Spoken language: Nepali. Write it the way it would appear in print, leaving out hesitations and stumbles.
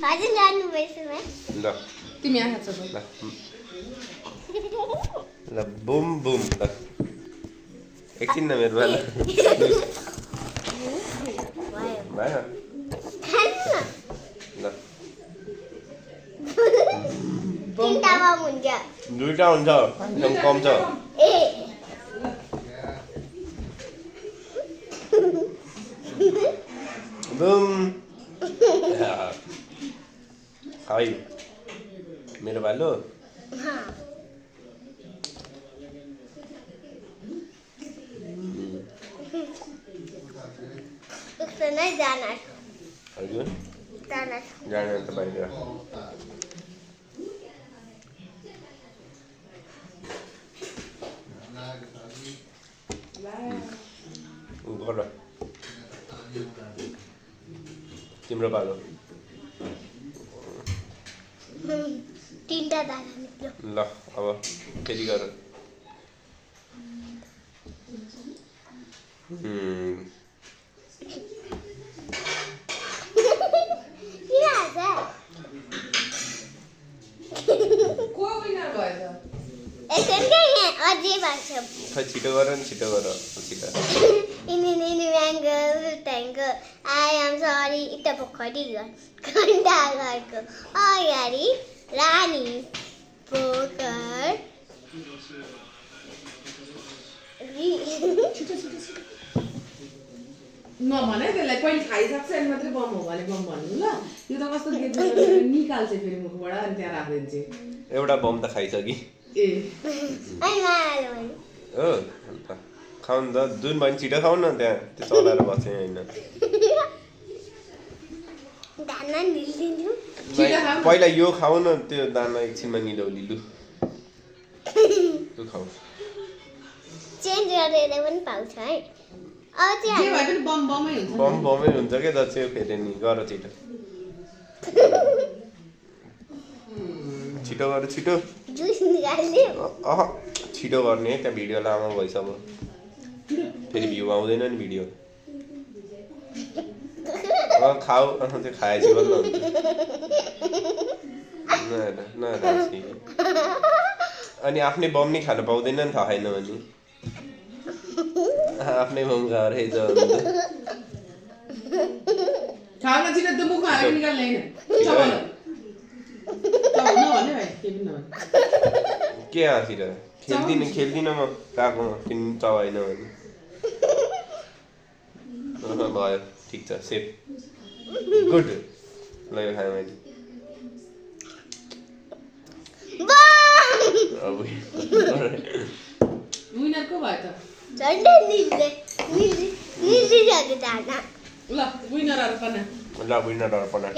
हजुर जानु भएछ ल तिमी यहाँ खान्छौ ल ल बुम बुम ल एकछिन न मेरो बाला भयो ल तिनटामा हुन्छ दुईटा हुन्छ एकदम कम छ ए बुम हाउ मेरो भालु उसको नै जाना हजुर जाना जाने त बाहिर गर तिम्रो भालु तिनटा दाना निक्ल्यो ल अब फेरि गर किन हाँस्छ को विनर भयो त एकछिन क्या यहाँ अझै भएको छ खै छिटो गर नि छिटो गर छिटो इनी म्याङ्गो ट्याङ्गो आई एम सरी इट्टा पोखरी घन्टा घरको अगाडि रानी पोखर नभन है त्यसलाई पहिले खाइसक्छ अनि मात्रै बम हो भने बम भन्नु ल यो त कस्तो गीत निकाल्छ फेरि मुखबाट अनि त्यहाँ राखिदिन्छ एउटा बम त खाइसकि ए हो अन्त खाऊ नि त जुन भयो नि छिटो खाऊ न त्यहाँ त्यो चलाएर बस्छ होइन दाना निल्दिनु पहिला यो खाऊ न त्यो दाना एकछिनमा निलौली लु खाऊ चेन्ज गरेर पनि पाउँछ है अब जे चाहिँ भए पनि बम बमै हुन्छ बम बमै हुन्छ क्या त चाहिँ फेरि नि गर छिटो छिटो गर छिटो जुस निकाल्यो अह छिटो गर्ने है त्यहाँ भिडियो लामो भइसक्यो फेरि भ्यू आउँदैन नि भिडियो खाऊ त्यो खाएपछि बल्ल हुन्छ न अनि आफ्नै बम नि खानु पाउँदैन नि थाहा छैन भने आफ्नै बम खाएर खाऊ न छिटो त्यो मुखमा हालेर निकाल्ने होइन चबाउन नभन्ने भाइ के पनि नभन्ने के आतिर खेल्दिनँ म काकोमा किन चबाएन भने भयो ठिक छ सेफ गुड ल यो खाएँ मैले विनर को भयो त झन्डै निल्दिरहेको दाना ल विनर अर्पणा ल विनर अर्पणा